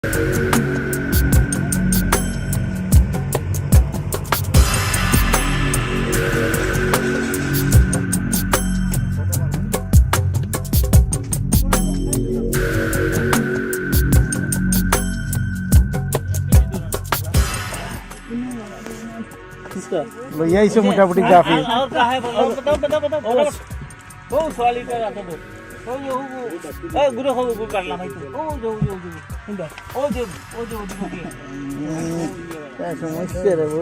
यही से मोटामोटी काफी और का है बताओ ओ सवाली का आता दो ओ गुरु हो गुरु कर ला भाई ओ जो क्या समस्या है वो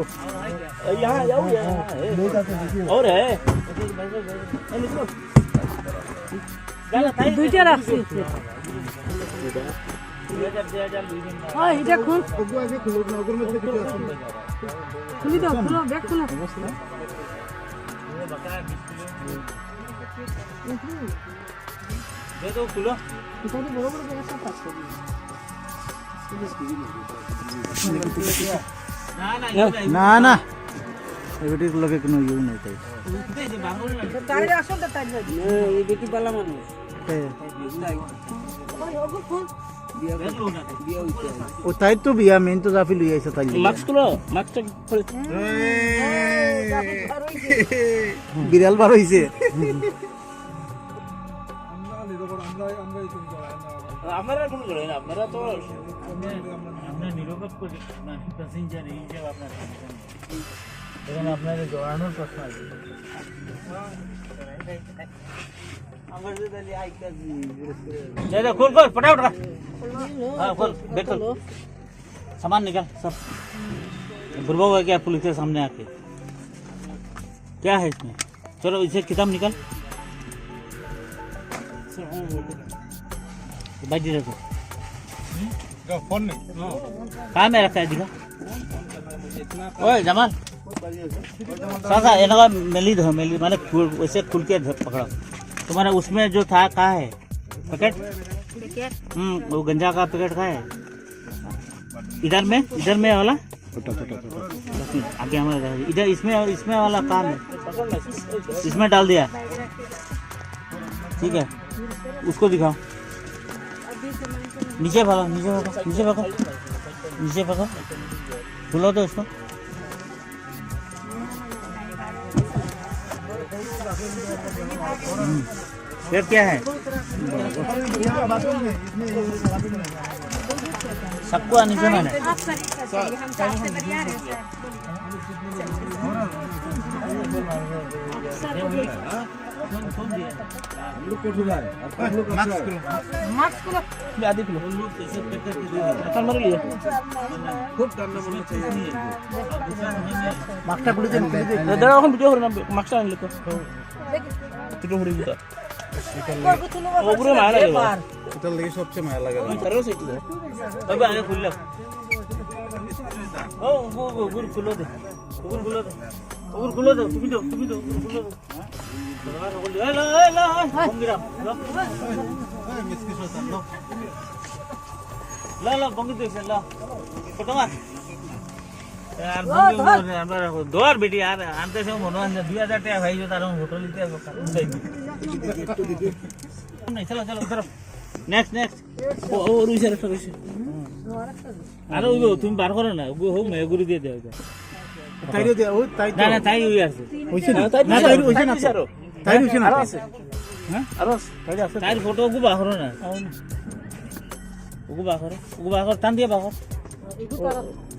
यहाँ जाओ यहाँ और है দুইটা রাখছি হ্যাঁ এটা খুল খুলি দাও খুলো ব্যাগ খুলো दे दो खुलो এটা তো বড় বড় ব্যাগ সব আছে না না এবারে লগে কোনো ইউ নাই তাই তারে আসল তো তাই না এই বেটি বালা মানুষ ওই ওগো খুল ও তাই তো বিয়া মেন তো জাফি লই আইছে তাই মাস্ক খুলো মাস্কটা খুলে বিড়াল বার হইছে আমরা কোন করে না আমরা তো আমরা নিরপেক্ষ প্যাসেঞ্জার এই যে আপনার এখানে আপনাদের জড়ানোর প্রশ্ন আছে আমরা যদি আইকা दे खोल खोल फटाफट रख हां खोल देख खोल सामान निकाल सब बुरबा हो गया पुलिस के सामने आके क्या है इसमें चलो इसे किताब निकाल बाजी रखो फोन नहीं कहाँ में रखा है दिखा ओए जमाल सासा इनका मेली दो मेली माने वैसे खुल के पकड़ो तुम्हारा उसमें जो था कहाँ है पैकेट वो गंजा का पैकेट कहाँ है इधर में वाला आगे हमारा इधर इसमें वाला काम है इसमें डाल दिया ठीक है उसको दिखाओ नीचे पकड़ो खुलो तो इसको फिर क्या है सबको नीचे मैंने মাস্ক খুলো आधी किलो मार लिया खूब करना बोलना चाहिए মাকটা খুলে দেন दादा এখন ভিডিও করে না মাস্কটা আনলে তো ছোট হুড়ি দিতা ওগুলো মায়া লাগে এটা লাগি সবচেয়ে মায়া লাগে তারও সেট দে তবে আগে খুললাম ও গুর খুলো দে তুমি দাও খুলো দে লা বঙ্গিরাম লা বঙ্গি দেখছেন লা ফটো মার यार बंगी আমরা দোয়ার বেটি यार আনতে সে মনে হয় 2000 টাকা ভাইছো তার হোটেল দিতে नहीं चलो उधर नेक्स्ट और उसे रखो उसे अरे वो तुम बाहर करो ना वो हो मैं गुरु दे दे তাইরো দে ও তাই ना ताई हुई আছে হইছে না না তাইরো হইছে না তাইরো হইছে না হ্যাঁ আরো তাইরো আছে তাইর ফটো কো বাহর না ওগো বাহর টান দিয়ে বাহর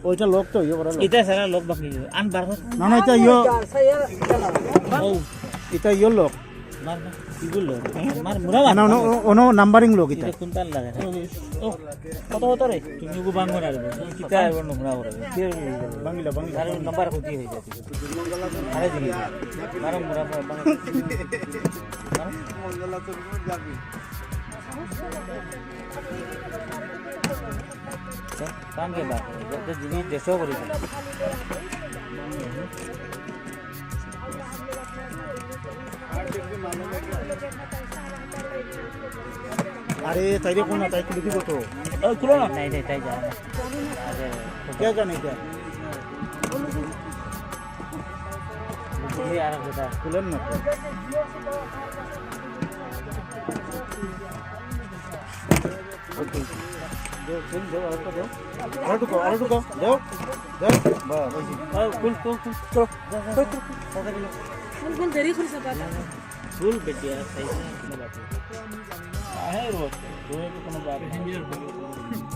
ওইটা লোক তো ইয়ে করা এটা সারা লোক বাকি আন বাহর না না এটা ইয়ে ও এটা ইয়ে লোক মার ইগুলো মার মুরা না না ওনো নাম্বারিং লোক এটা এটা কোনটা লাগে ও কত রে তুমি গো বাঙ্গো না কিতা এবার নোংরা করে বাংলা আর নাম্বার কোটি হয়ে যাচ্ছে আরে দিবি মার মুরা মঙ্গলা তো যাবি काम के बाद जब जिनी देशो करी अरे ताइरे कोण ताई कुठे होतो खुलो ना नहीं ताई जा क्या जाने क्या ये आ रहा था खुलन ना फुल देरी खुल सकता है फुल बेटिया सही से अपने बात है रोज रोज को कोनो बात नहीं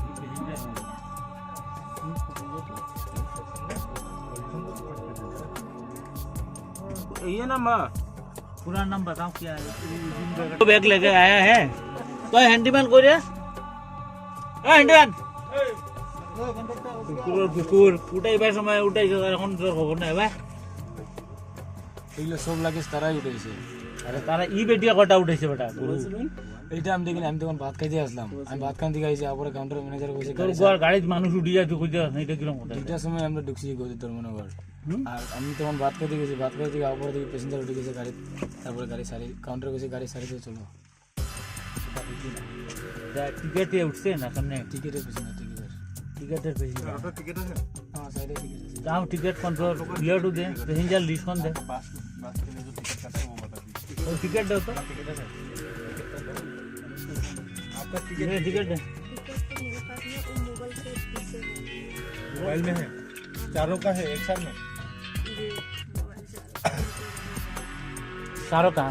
ये ना माँ पूरा नाम बताओ क्या है तो बैग लेके आया है तो हैंडीमैन को रे हैंडीमैन কুকুর কুকুর উঠাইবার সময় উঠাইছে এখন তোর খবর নাই ভাই এগুলো সব লাগেজ তারাই উঠেছে আরে তারা ই বেটিয়া কটা উঠাইছে বেটা এইটা আমি দেখিনি আমি তখন ভাত খাইতে আসলাম আমি ভাত খান থেকে আইছি আবার কাউন্টার ম্যানেজার বসে তোর ঘর গাড়িতে মানুষ উঠি যায় তুই কইতে না এটা কিরকম কথা দুইটার সময় আমরা ঢুকছি গদি তোর মনে কর আর আমি তখন ভাত খাইতে গেছি ভাত খাইতে গিয়ে আবার দিকে প্যাসেঞ্জার উঠে গেছে গাড়ি তারপরে গাড়ি সারি কাউন্টার গেছে গাড়ি সারি দিয়ে চলো টিকেটে উঠছে না সামনে টিকিটের পেছনে টিকেটের পেছনে টিকিট আছে হ্যাঁ সাইডে টিকিট আছে যাও ticket control clear to the passenger list कौन दे बास के लिए जो टिकट करते हैं वो बता दीजिए वो टिकट दो तो टिकट है आपका ये टिकट है मोबाइल में है चारों का है एक साथ में सारो का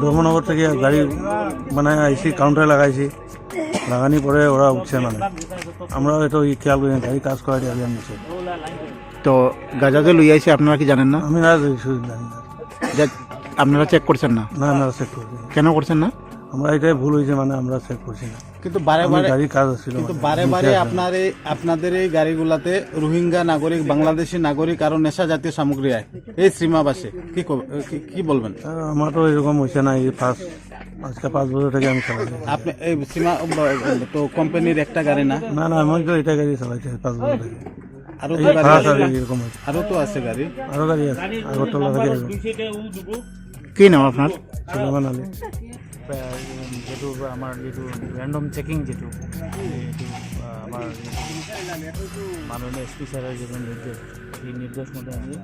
ধর্মনগর থেকে গাড়ি মানে আইসি কাউন্টারে লাগাইছি লাগানি পরে ওরা উঠছে মানে আমরা তো খেয়াল করি না গাড়ি কাজ করা দিয়ে আগে নিচ্ছে তো গাজা যে লই আইছে আপনারা কি জানেন না আমি না শুধু জানি না যে আপনারা চেক করছেন না না না চেক করছি না। কেন করছেন না আমরা এটাই ভুল হয়েছে মানে আমরা চেক করছি না কিন্তু বারে আমি বারে গাড়ি কাজ ছিল কিন্তু মানে, বারে আমি বারে শেষ- আপনাদের এই গাড়িগুলাতে রোহিঙ্গা নাগরিক বাংলাদেশি নাগরিক আর নেশা জাতীয় সামগ্রী আয় এই সীমাবাসে কি বলবেন আমার তো এরকম হয়েছে না এই ফার্স্ট আজকে 5 বছর থেকে আমি চালাচ্ছি আপনি এই সীমা তো কোম্পানির একটা গাড়ি না না না আমি তো এটা গাড়ি চালাইছি 5 বছর থেকে আরো এই তো গাড়ি ফার্স্ট আছে। আর এরকম হয়েছে আরো তো আছে গাড়ি আরো গাড়ি আছে আগরতলা থেকে এরকম। কি নাম আপনার সুলেমান আলী যেটো আমাৰ যেটো ৰেণ্ডম চেকিং যেটো আমাৰ মাননীয় এছ পি ছাৰৰ যিটো নিৰ্দেশ সেই নিৰ্দেশ মতে আমি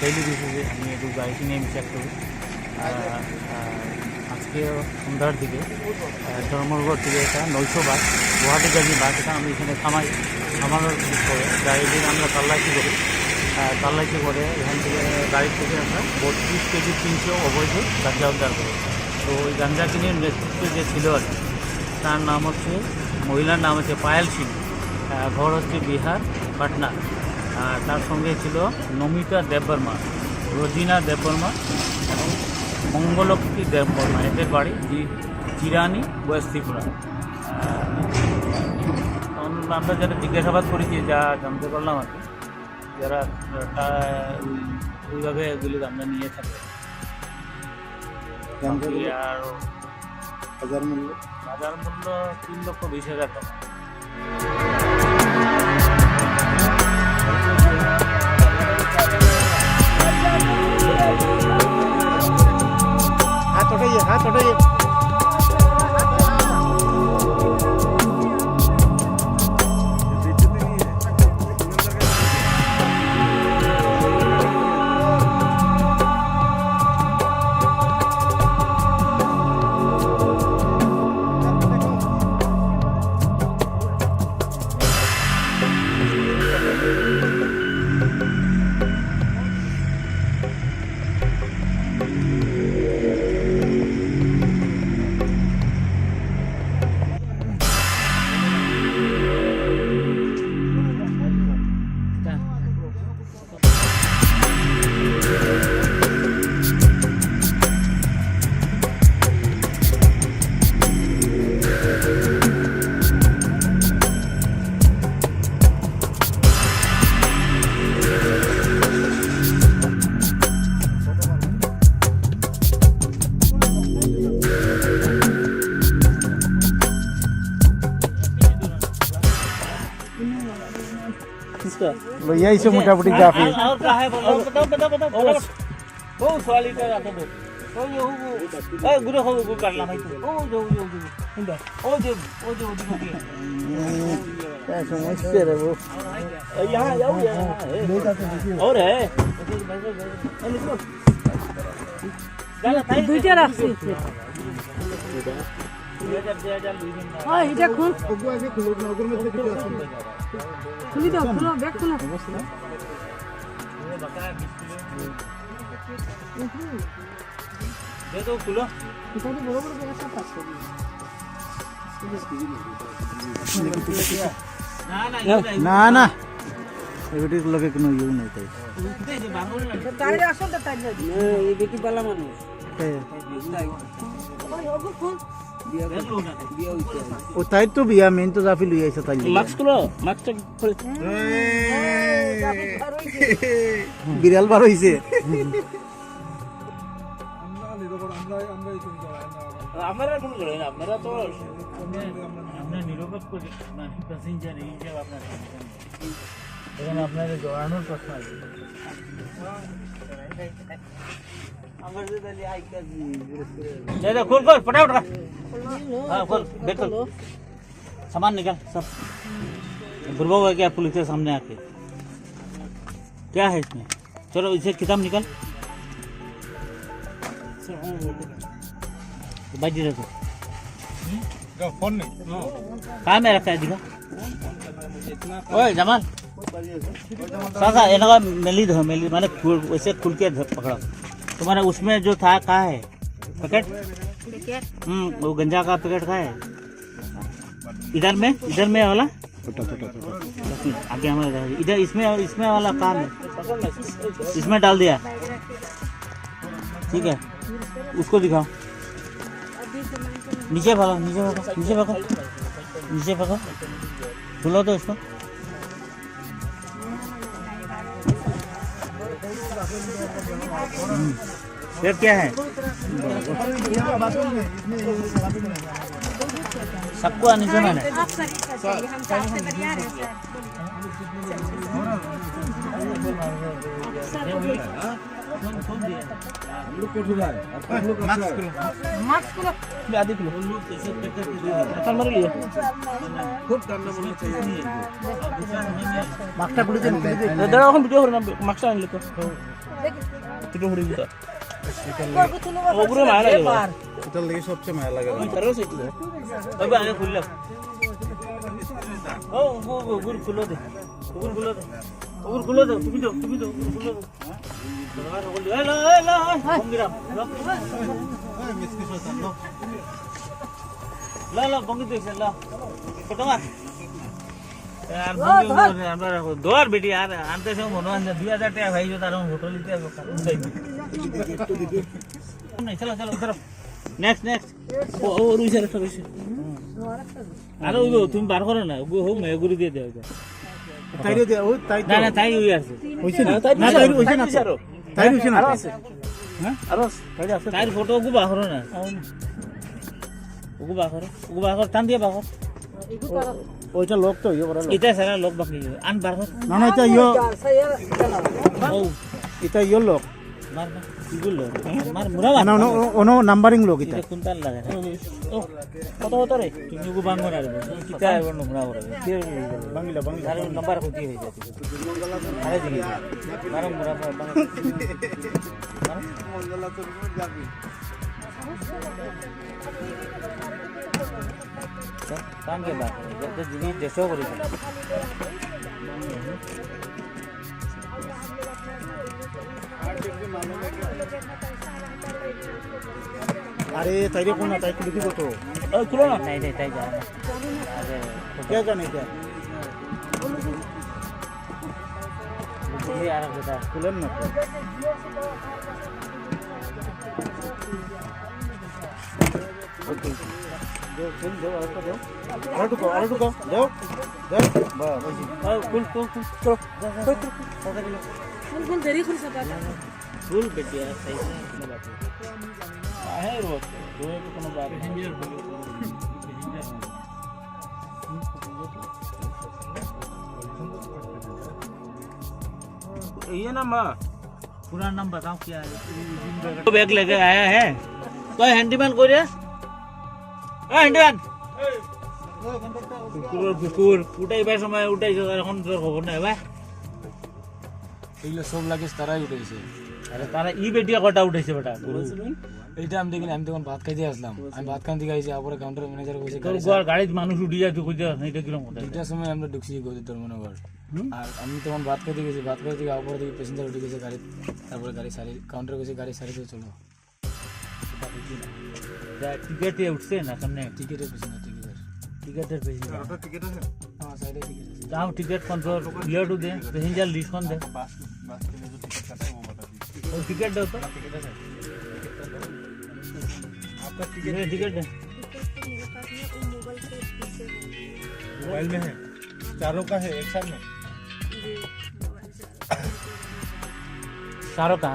ডেইলি বেসিসে আমি এইটো গাড়িখিনি আমি চেক কৰোঁ আজকে সন্ধ্যার দিকে ধর্মনগর থেকে একটা 900 বাস গুয়াহাটি গাড়ি বাস এটা আমি এখানে থামানোর পরে গাড়িটি আমরা তাল্লাশি করি তাল্লাশি করে এখান থেকে গাড়ি থেকে আমরা 32 কেজি 300 অবৈধ গাঁজা উদ্ধার করি তো ওই গাঁজা কিনে নেতৃত্বে যে ছিল আর কি, তার নাম হচ্ছে মহিলার নাম হচ্ছে পায়েল সিং ঘর হচ্ছে বিহার পাটনা তার সঙ্গে ছিল নমিতা দেববর্মা রোজিনা দেববর্মা এবং মঙ্গলক্ষী দেববর্মা এদের বাড়ি জিরানি ওয়েস্ট ত্রিপুরা আমরা যারা জিজ্ঞাসাবাদ করেছি যা জানতে পারলাম আর কি যারা ওইভাবে এগুলি আমরা নিয়ে থাকি আর হাজার মূল্য বাজার মূল্য 3,20,000 টাকা हाथ उठाइए লই আইছে মোটামুটি গাফি और क्या है बोलो बताओ बताओ बताओ ओ सवाली का आता दो ओ ये ओ गुरु हो गुरु कर ला भाई ओ जो ओ जो देखो क्या समस्या रे वो यहाँ जाओ और है দুইটা রাখছি হ্যাঁ এটা খুল খুলি দাও খুলো ব্যাগ খুলো दे दो खुलो এটা তো বড় বড় ব্যাগ সব আছে ना না এবিটির লগে কোনো ইউ নাই তাই তাইরে আসুন তো তাইরে এই বেটি বালা মানুষ ও তাই তো বিয়া মেন তো জাফি লই আইছে তাই मास्क खुलो मास्क खोल বিড়াল বার হইছে हमारा कौन करे ना मेरा तो हमने निरोधक को पैसेंजर ही जब अपना लेकिन अपने जवानों प्रश्न है दे खोल खोल फटाफट रख हां खोल देख खोल सामान निकाल सब बुरबा हो गया पुलिस के सामने आके क्या है इसमें चलो इसे किताब निकाल बाजी रखो फोन नहीं कहाँ में रखा है दिखा ओए जमाल सासा ये लगा मेली दो मेली माने वैसे खुल के पकड़ा तुम्हारा उसमें जो था कहाँ है पैकेट वो गंजा का पैकेट कहाँ है इधर में वाला आगे हमारे इधर इसमें वाला कहाँ है इसमें डाल दिया ठीक है उसको दिखाओ नीचे भागो खुलो तो इसको फिर क्या है सबको नीचे मैंने মাস্ক খুলো आधी किलो मार लिया खूब ठंडा होना चाहिए মাকটা খুলে দেন दादा এখন ভিডিও করে না মাস্ক আনলে তো ভিডিও করে দিতা ওগুলো মারা লাগে এটার লেগে সবচেয়ে মায়া লাগে তারও সেট দে ওই আগে খুললাম ও গুর খুলো দে তুমি দাও খুলো দে ला बंगी देखिए ला फोटो मार यार बंगी আমরা দোয়ার বেটি यार আনতে সব মনে হয় 2000 টাকা ভাই তার হোটেল দিতে হবে চলো চলো নেক্সট ও রুইছে রাখা রইছে আরে ওগো তুমি বার করো না ওগো হোক মেগুরি দিয়ে দাও তাইরে দে ও তাই না তাই ওই আছে হইছে না তাই হইছে না তাই হইছে না হ্যাঁ আরো তাই ফটো ওগো বাহরো না ওগো বাহর টান দিয়ে বাহর ওইটা লোক তো ইয়ে করা এটা সারা লোক বাকি আন বাহর না না এটা ইয়ে ও এটা ইয়ে লোক মার ইগুলো মার মুরা না না ওনো নাম্বারিং লোক এটা এটা কোনটা লাগে ও কত রে তুমি ওগো বাঙ্গো না রে কিটা এবার নোংরা করে কে বাংলা তার নাম্বার কতি হয়ে যাচ্ছে আরে দিকে মার মুরা মঙ্গলা তো যাবি काम के बात है जिनी देशो करी আরে তাইরে কোন তাই খুলে দিব তো ओए खुलो ना नहीं नहीं ताई जा अरे কে জানে এটা ये आ रहा था খুলেন না তো ওকে दो और तो दो बस कुल चलो কোন দেরি করে সেটা फुल बेटिया सही से बात है रोज रोज को कोनो बात है ये नंबर पूरा नाम बताओ क्या है? तो बैग लेके आया है तो हैंडीमैन को रे हैंडीमैन কুকুর কুকুর উঠাইবার সময় উঠাইছে এখন তোর খবর নাই ভাই এগুলো সব লাগেজ তারাই উঠেছে। আরে তারা ই বেটিয়া কটা উঠাইছে বেটা এইটা আমি দেখিনি, আমি তখন ভাত খাইতে আসলাম, আমি ভাত খান থেকে আইছি আপরে কাউন্টার ম্যানেজার বসে তোর ঘর গাড়িতে মানুষ উঠি যায় তুই কইতে এটা কিরকম কথা দুইটার সময় আমরা ঢুকছি গদি ধর্মনগর। আর আমি তখন ভাত খাইতে গেছি, ভাত খাইতে থেকে আপরে থেকে প্যাসেঞ্জার উঠে গেছে গাড়ি, তারপরে গাড়ি সারি কাউন্টার গেছে, গাড়ি সারি দিয়ে চলো টিকেটে উঠছে না সামনে টিকিটের প্যাসেঞ্জার টিকেটের পেয়েছে হ্যাঁ সাইডে টিকিট আছে। যাও ticket control clear to the passenger list कौन दे वो टिकट दो तो आपका टिकट है मोबाइल में है, चारों का है एक साथ में। सारों का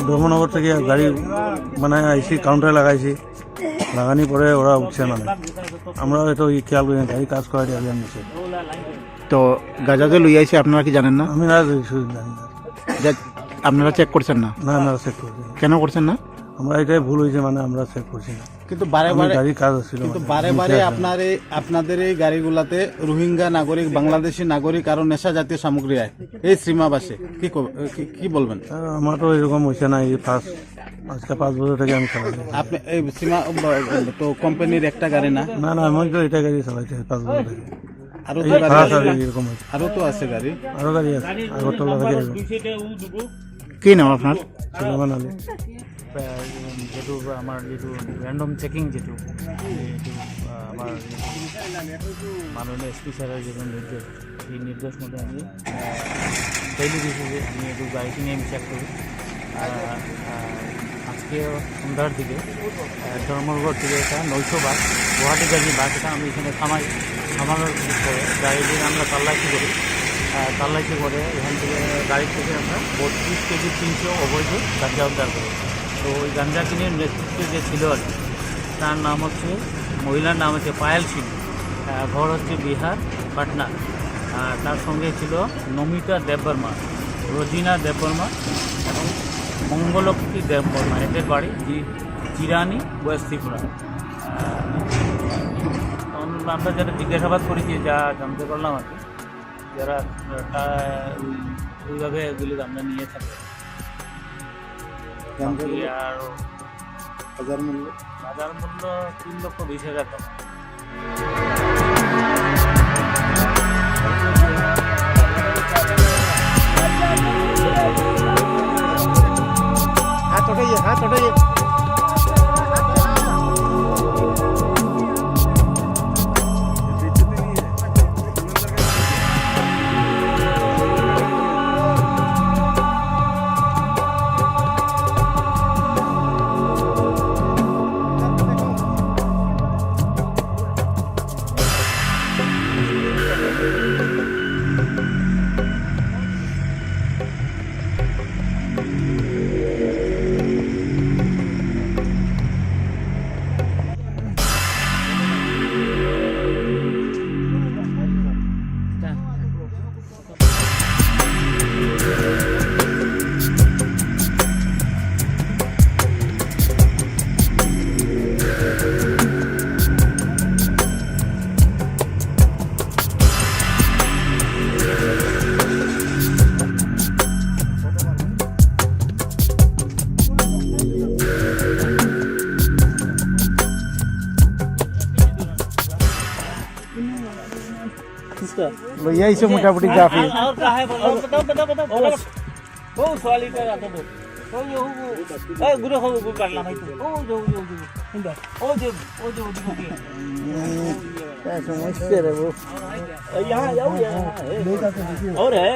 ধর্মনগর থেকে গাড়ি মানে আইসি কাউন্টারে লাগাইছি, লাগানি পরে ওরা উঠছে মানে আমরা তো খেয়াল করি না, গাড়ি কাজ করা দিয়ে নিচ্ছে। তো গাঁজা যে লই আইছে আপনারা কি জানেন না? আমি না শুধু জানি না, আপনারা চেক করছেন না? না না চেক করছি না। কেন করছেন না? আমরা এটাই ভুল হয়েছে, মানে আমরা চেক করছি না। কিন্তু বারে বারে গাড়ি কাজ ছিল, কিন্তু বারে বারে আপনাদের এই গাড়িগুলাতে রোহিঙ্গা নাগরিক, বাংলাদেশি নাগরিক আরো নেশা জাতীয় সামগ্রী আয় এই সীমাবাসে কি বলবেন? আমার তো এরকম হয়েছে না, এই আজকে 5 বছর থেকে আমি চালাচ্ছি। আপনি এই সীমা তো কোম্পানির একটা গাড়ি না? না না আমি তো এটা গাড়ি চালাইছি 5 বছর থেকে। আরো এই তো গাড়ি ফার্স্ট আছে, আর এরকম হয়েছে, আরো তো আছে গাড়ি। আরো গাড়ি আছে আগরতলা থেকে এরকম। কি নাম আপনার? সুলেমান আলী। যেটো আমাৰ যেটো ৰেণ্ডম চেকিং যেটো আমাৰ মাননীয় এছ পি ছাৰৰ যিটো নিৰ্দেশ, সেই নিৰ্দেশ মতে আমি ডেইলি বেসিসে আমি এইটো গাড়িখিনি আমি চেক কৰোঁ। আজকে সন্ধ্যার দিকে ধর্মনগর থেকে একটা 900 বাস, গুয়াহাটি গাড়ি বাস, এটা আমি এখানে থামানোর পরে গাড়িটি আমরা তল্লাশি করি। তল্লাশি করে এখান থেকে গাড়ি থেকে আমরা 32 কেজি 300 অবৈধ গাঁজা উদ্ধার করি। তো ওই গাঁজা কিনের নেতৃত্বে যে ছিল আর কি, তার নাম হচ্ছে, মহিলার নাম হচ্ছে পায়েল সিং, ঘর হচ্ছে বিহার পাটনা। তার সঙ্গে ছিল নমিতা দেববর্মা, রোজিনা দেববর্মা এবং মঙ্গলক্ষী দেববর্মা। এদের বাড়ি জিরানি ওয়েস্ট ত্রিপুরা। আমরা যারা জিজ্ঞাসাবাদ করেছি, যা জানতে পারলাম আর কি, যারা ওইভাবে এগুলি আমরা নিয়ে থাকি। আর বাজার মূল্য 3,20,000 টাকা। हाथ उठाइए। লই আইছো মোটামুটি গাফি और कहाँ है बोलो बताओ बताओ बताओ ओ सवाली का आता बोल ओ यो ए गुरु हो गुरु कर ला भाई ओ जो इंदा ओ जो देखो के সমস্যা রে ও यहाँ जाओ यहाँ और है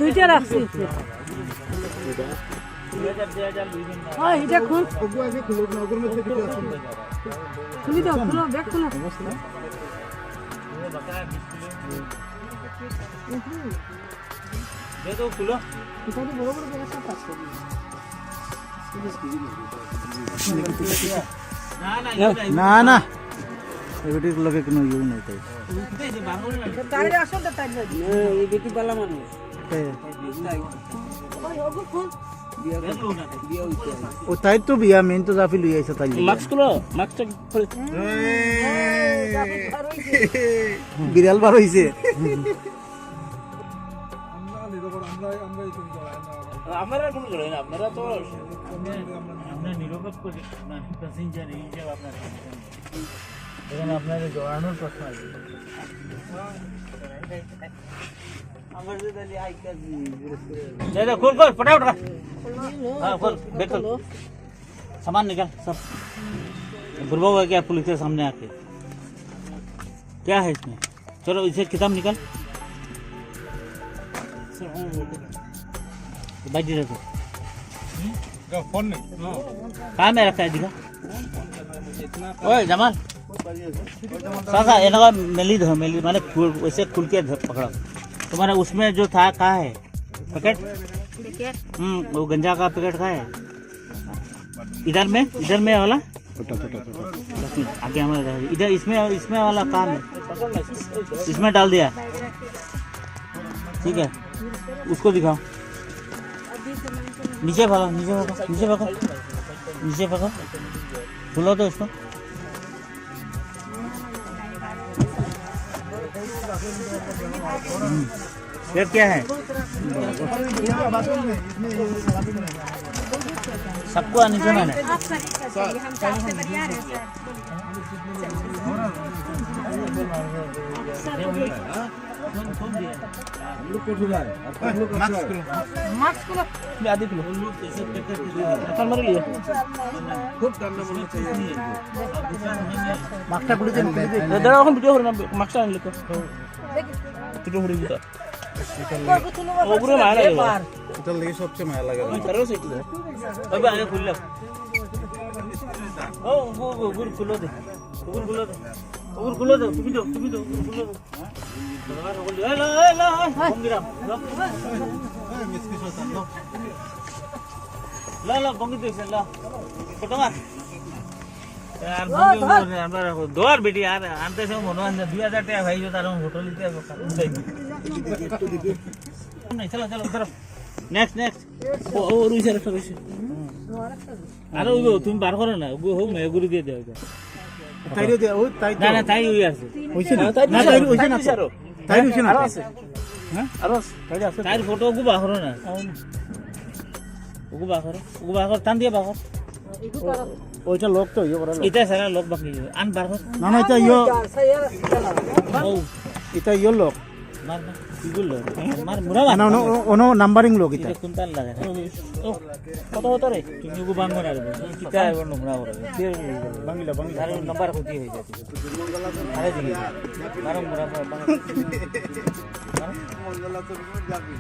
দুইটা রাখছি হ্যাঁ এটা খুল খুলি দাও খুলো ব্যাগ খুলো दे दो खुलो এটা তো বড় বড় ব্যাগ সব আছে ना ना না না এবিটির লগে কোনো ইউ নাই তাই তাইরে আসুন তো তাইরে এই বেটি বালা মানুষ ওই ওগো খুল ও তাই তো বিয়া মেন তো জাফি লই আইছো তাই मार्क्स खुलो मार्क्स खुल বিড়াল বার হইছে हमारा कौन करो ना हमारा तो हमने निरोधक को पैसेंजर এই যে আপনার এখানে আপনাদের জড়ানোর প্রশ্ন আছে আমার যে দালি আই কাজ দে खोल खोल फटाफट हां खोल देखो सामान निकाल सब बुरबा हो गया पुलिस के सामने आके क्या है इसमें चलो इसे किताब निकाल बाजी रखो फोन नहीं कहाँ में रखा है दिखा ओए जमाल सासा इनका मेली दो मेली माने वैसे खुल के पकड़ा तुम्हारा उसमें जो था कहाँ है पैकेट वो गंजा का पैकेट कहाँ है इधर में वाला आगे हमारे इधर इसमें वाला कहाँ है इसमें डाल दिया ठीक है उसको दिखाओ नीचे पकड़ खुलो तो इसको ये क्या है सबको नीचे मैंने মাস্ক খুলো आधी किलो মাকটা খুলে দেন দাঁড়া এখন ভিডিও করে না মাস্কটা আনলে তো ভিডিও করে দিতা ওগুলো মায়া লাগে এটার লেগে সবচেয়ে মায়া লাগে তারও সেট দে ওই আগে খুললাম ও গুর খুলো দে তুমি দো খুলো দে ला बंगी देख ला फोटो मार यार बंगी আমরা দোয়ার বেটি यार আনতে সব মনে হয় 2000 টাকা ভাই তার ফটো নিতে नहीं चलो उधर नेक्स्ट ओ रुई से रखो अरे वो तुम बाहर करो ना वो हो मैं गुरु दे दे তাইরে দে ও তাই ना ताई हुई আছে হইছে না না তাইরে হইছে না তাইরে হইছে না হ্যাঁ আরস তাইরে আছে তাইর ফটো গু বাহর না ওগু বাহর টান দিয়ে বাহর ওইটা লোক তো ইয়ে করা এটা সারা লোক বাকি আন বাহর না না এটা ইয়ে ও এটা ইয়ে লোক মার না ইগুলো মার মুরা না না ওনো নাম্বারিং লোক এটা এটা কোনটা লাগে ও কত হতো রে তুমি গু বাঙ্গ না রে কিটা এবার নোংরা করে বাংলা তার নাম্বার কতি হয়ে যায় আরে দিলি মার মুরা বাঙ্গ মঙ্গলা তো যাবি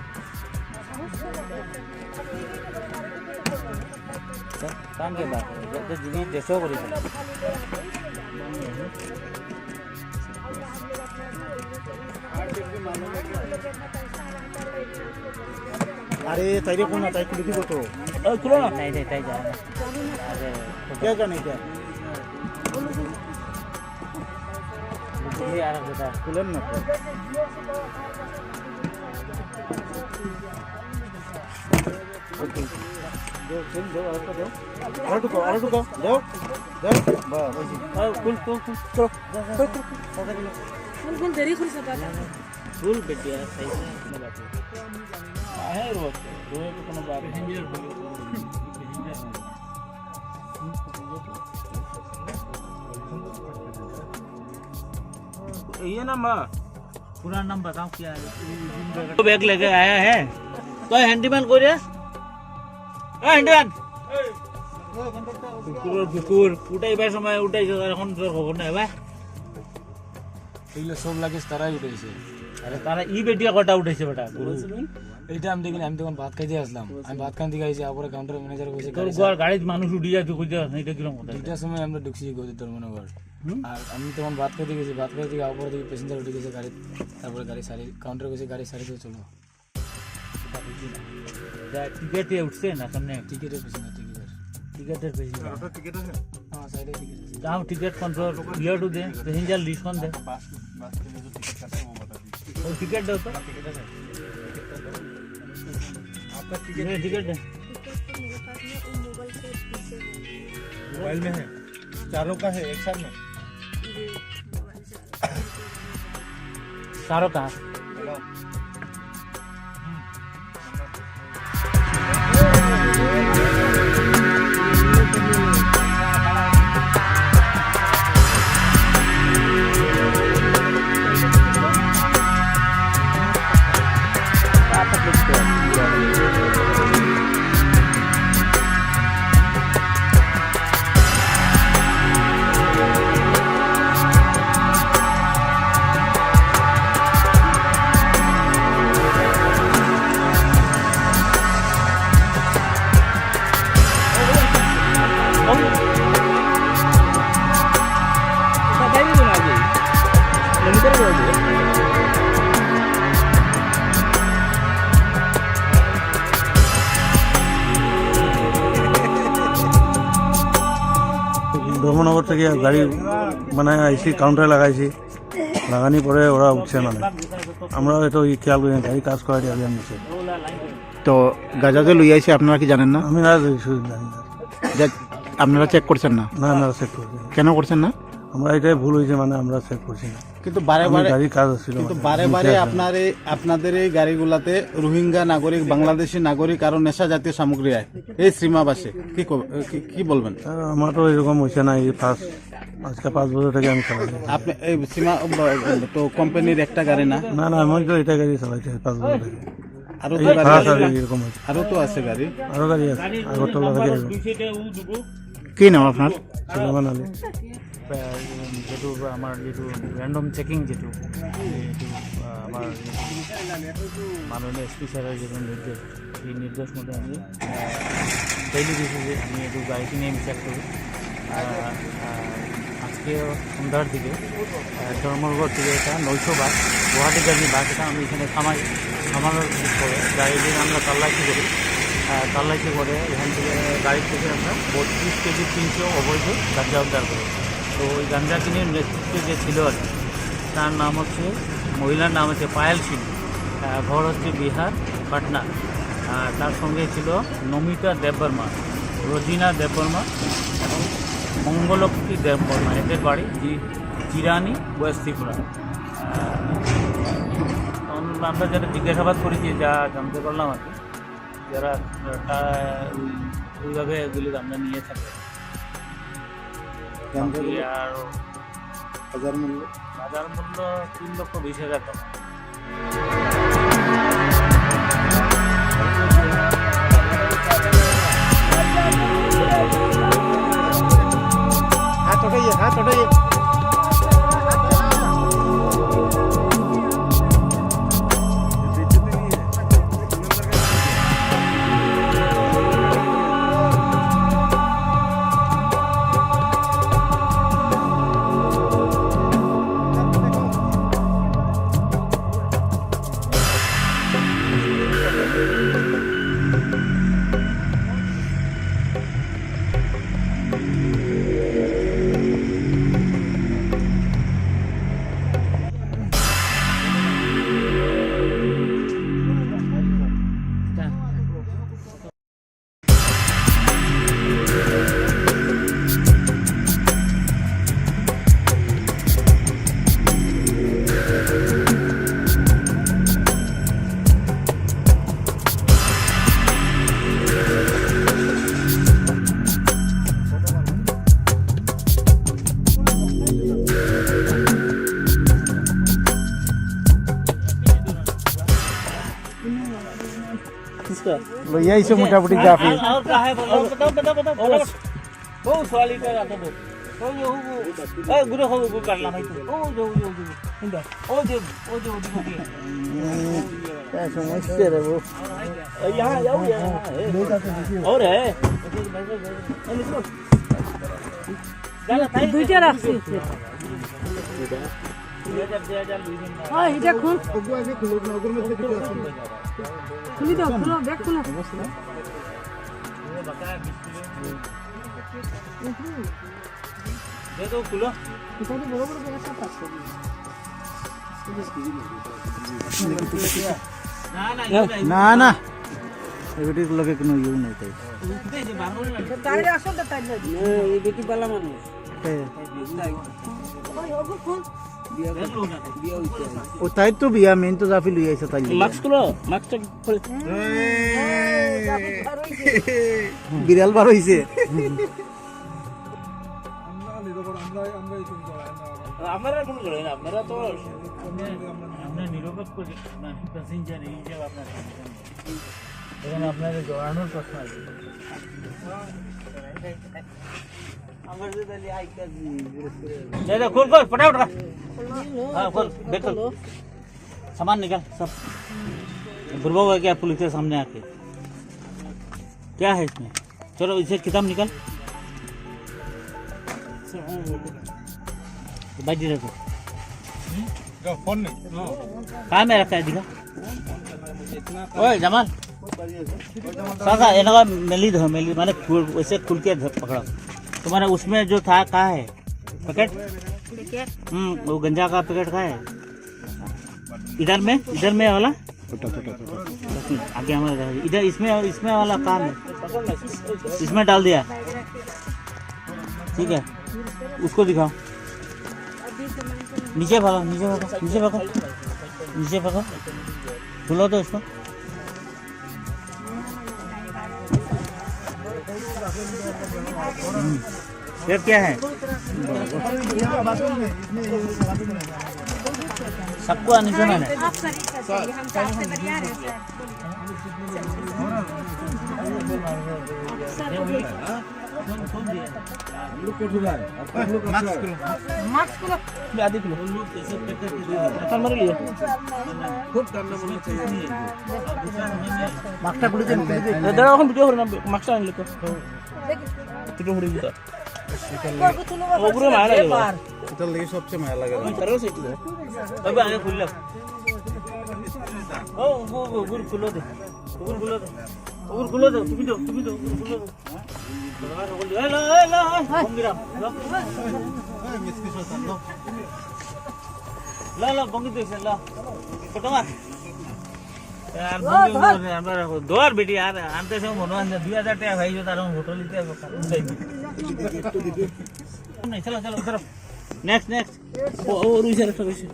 काम के बात है जिनी देशो करी আরে তাইরে কোন তাই খুলে দিব তো ओए खुलो ना नहीं नहीं ताई जा अरे क्या जाने क्या ये आ रहा था খুলেন না আর ঢুকো যাও कुल কোন দেরি করছে দাদা फुल बेटिया सही से अपने बात है रोज रोज को कोनो बात नहीं ये नंबर पूरा नाम बताओ क्या है। तो बैग लेके आया है तो हैंडीमैन को रे हैंडीमैन কুকুর উঠাই পাই সময় উঠাইছে এখন তোর খবর নাই ভাই এগুলো সব লাগেজ তারাই উঠেছে। আরে তারা ই বেটিয়া কটা উঠাইছে বেটা এইটা আমি দেখিনি, আমি তখন ভাত খাইতে আসলাম, আমি ভাত খান থেকে আইছি আপরে কাউন্টার ম্যানেজার বসে তোর ঘর গাড়িতে মানুষ উঠি যায় তুই কইতে এটা কিরকম কথা দুইটার সময় আমরা ঢুকছি গদি ধর্মনগর। আর আমি তখন ভাত খাইতে গেছি, ভাত খাইতে গিয়ে উপরে দিকে প্যাসেঞ্জার উঠে গেছে গাড়ি, তারপরে গাড়ি সারি কাউন্টার গেছে, গাড়ি সারি দিয়ে চলো। টিকেটে উঠছে না সামনে টিকিটের পেছনে টিকেটের পেছনে হ্যাঁ সাইডে টিকিট আছে। যাও ticket control clear to the passenger list कौन दे वो टिकट दो तो आपका टिकट है मोबाइल में है, चारों का है एक साथ में। सारों का ধর্মনগর থেকে গাড়ি মানে আইসি কাউন্টারে লাগাইছি, লাগানি পরে ওরা উঠছে মানে আমরা তো খেয়াল করি না, গাড়ি কাজ করাটি আগে নিচ্ছে। তো গাঁজা যে লই আইছে আপনারা কি জানেন না? আমি না শুধু জানি না, যে আপনারা চেক করছেন না? না না চেক করছি না। কেন করছেন না? আমরা এটাই ভুল হয়েছে, মানে আমরা চেক করছি না। কিন্তু বারে বারে গাড়ি কাজ ছিল, কিন্তু বারে বারে আপনাদের এই গাড়িগুলাতে রোহিঙ্গা নাগরিক, বাংলাদেশি নাগরিক আরো নেশা জাতীয় সামগ্রী আয় এই সীমাবাসে কি বলবেন? আমার তো এরকম হয়েছে না, এই ফার্স্ট আজকে 5 বছর থেকে আমি চালাচ্ছি। আপনি এই সীমা তো কোম্পানির একটা গাড়ি না? না না আমি তো এটা গাড়ি চালাচ্ছি 5 বছর থেকে। আরো এই তো গাড়ি ফার্স্ট আছে, আর এরকম হয়েছে, আরো তো আছে গাড়ি। আরো গাড়ি আছে আগরতলা থেকে। কি নাম আপনার? সুলেমান আলী। যেটো আমাৰ যেটো ৰেণ্ডম চেকিং যেটো আমাৰ মাননীয় এছ পি ছাৰৰ যিটো নিৰ্দেশ, সেই নিৰ্দেশ মতে আমি ডেইলি বেসিসে আমি এইটো গাড়িখিনি আমি চেক কৰোঁ। আজকে সন্ধ্যার দিকে ধর্মনগর থেকে একটা 900 বাস গুয়াহাটি গাড়ি বাস, এটা আমি এখানে থামানোর পরে গাড়িটি আমরা তল্লাশি করি। তল্লাশি করে এখান থেকে গাড়ি থেকে আমরা 32 কেজি 300 অবৈধ গাঁজা উদ্ধার করি। তো ওই গাঁজা কিনের নেতৃত্বে যে ছিল আর কি, তার নাম হচ্ছে, মহিলার নাম হচ্ছে পায়েল সিং, ঘর হচ্ছে বিহার পাটনা। তার সঙ্গে ছিল নমিতা দেববর্মা, রোজিনা দেববর্মা এবং মঙ্গলক্ষী দেববর্মা। এদের বাড়ি জিরানি ওয়েস্ট ত্রিপুরা। আমরা যারা জিজ্ঞাসাবাদ করেছি, যা জানতে পারলাম আর কি, যারা ওইভাবে এগুলি আমরা নিয়ে থাকি। আর বাজার মূল্য 3,20,000 টাকা। हाथ उठाइए। লইয়া আইছো মোটামুটি জাফি और क्या है बोलो बताओ बताओ बताओ वो सवाली का आता वो ए गुरु हो गुरु करला भाई तू ओ जो इंदा ओ जो क्या समस्या रे वो यहाँ जाओ यहाँ और है দুইটা রাখছি হ্যাঁ এটা খুল খুলি দাও খুলো দেখ খুলো दे दो खुलो এটা তো বড় বড় ব্যবসা আছে ना ना না না এবিটির লগে কোনো ইউ নাই তাই তাইরে আসো তো তাইরে এই বেটি বালা মানুষ ওই ওগো খুল ও তাই তো বিয়া মেন তো জাফি লই আইছো তাই मास्क खुलो मास्क खोल বিড়াল বার হইছে हमारा कौन करे ना मेरा तो हमने निरोधक को पैसेंजर नहीं जब अपना लेकिन अपने जोड़ानों प्रश्न है चलो खोल खोल फटाफट रख हाँ खोल बैठ खोल सामान निकाल सब बुरबा हुआ क्या पुलिस के सामने आके क्या है इसमें चलो इसे किताब निकाल बाजी रखो कहाँ में रखा है दिखा ओए जमाल सासा ये लगा मेली दो मेली माने वैसे खुल के पकड़ा तुम्हारा उसमें जो था कहाँ है पैकेट वो गंजा का पैकेट कहाँ है इधर में वाला आगे हमारा इधर इसमें वाला कहाँ है इसमें डाल दिया ठीक है उसको दिखाओ नीचे भागो खुलो तो इसको ये क्या है सबको आने सुना है মাস্ক খুলো आधी किलो मार लिया মাকটা গুলি দেন दादा এখন ভিডিও করে না মাস্ক আনলে তো ভিডিও করে দিতা ওগুলো মারা লাগে এটার লেগে সবচেয়ে মায়া লাগে তারও সেটি দে তবে আগে খুললাম ও গুড় খুলো দে তুমি তো গুড় খুলো দে हेलो बंगिराम ला बंगी तो ला फोटो मार यार बंगी हमरा दोर बेटी यार आनते से मनोन 2000 টাকা भाई जो तारो होटल लेते नहीं चलो उधर नेक्स्ट और उसे रखो उसे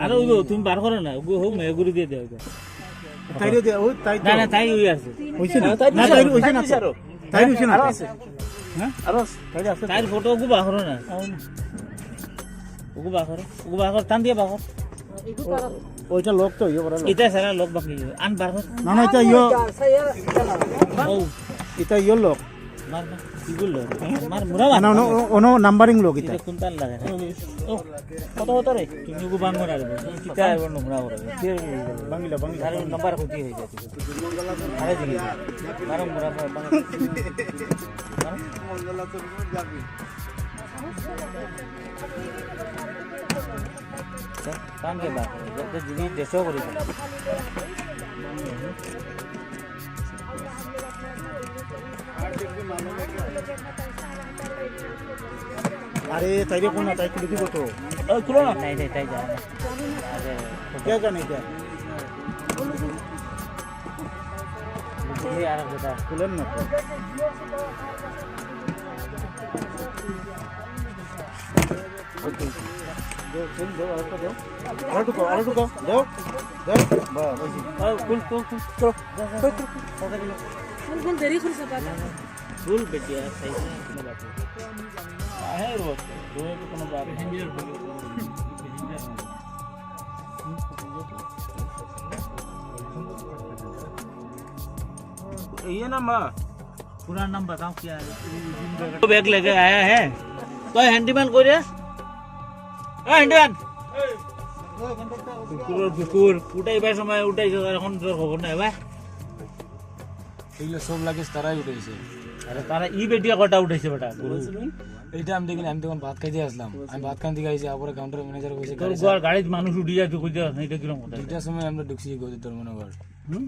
আরে ওই তুমি বার করো না ওগো হোক না এগুলি দিয়ে দাও তাইরে দে ও তাই না না তাই ওই আছে হইছে না তাই হইছে না তাই হইছে না হ্যাঁ আর তাই আছে তাই ফটো ওগো বার করো না ওগো বার কর টান দিয়ে বার কর ওইটা লোক তো ইয়ে করা এটা সারা লোক বাকি আন বার কর না না এটা ইয়ে ও এটা ইয়ে লোক মার ইগুলো মার মুরা না না ওনো নাম্বারিং লোক এটা এটা কোনটা লাগে ও কত হতো রে তুমি ওগো বাং মারা রে কিটা এবার নোংরা করে বাংলা আর নাম্বার কত হয়ে যায় আরে দিকে মারো মুরা বাং মঙ্গলা তো যাবি কাম के बात जब जिनी देशो करी আরে তাইরে কোন না তাই কি দিব তো ओ खुलो ना नहीं नहीं जा अरे क्या जाने क्या ये यार बेटा খুলেন না তো আর তো দাও বাস कुल चलो কোন দেরি করছে বাবা फुल बेटिया सही से बात है रोज को कोनो बात ये नंबर पूरा नाम बताओ क्या है। तो बैग लेके आया है तो हैंडीमैन को रे हैंडीमैन কুকুর উঠাই পাই সময় উঠাইছে এখন তোর খবর নাই ভাই এগুলো সব লাগেজ তারাই উঠেছে। আরে তারা ই বেটিয়া কটা উঠাইছে বেটা এইটা আমি দেখিনি, আমি তখন ভাত খাইতে আসলাম, আমি ভাত খান থেকে আইছি, আপরে কাউন্টার ম্যানেজার কইছে তোর গোয়ার গাড়িতে মানুষ উঠি যায় তুই কইতে এটা কিরকম কথা দুইটার সময় আমরা ঢুকছি গৌতম ধর্মনগর।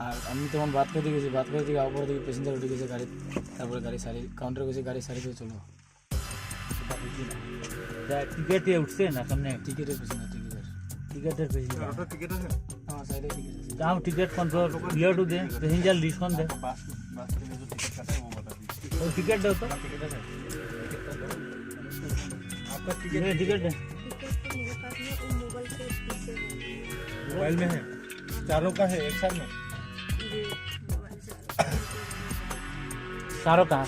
আর আমি তখন ভাত খাইতে গেছি, ভাত খাইতে থেকে আপরে থেকে প্যাসেঞ্জার উঠে গেছে গাড়ি, তারপরে গাড়ি সারি কাউন্টার কইছে গাড়ি সারি করে চলো। টিকিট উঠছে না সামনে টিকিটের পেছনে টিকিটের পেছনে হ্যাঁ সাইডে টিকিট আছে। যাও ticket control clear to the passenger list कौन दे और टिकट दो तो आपका टिकट है मोबाइल में है, चारों का है एक साथ में। सारों का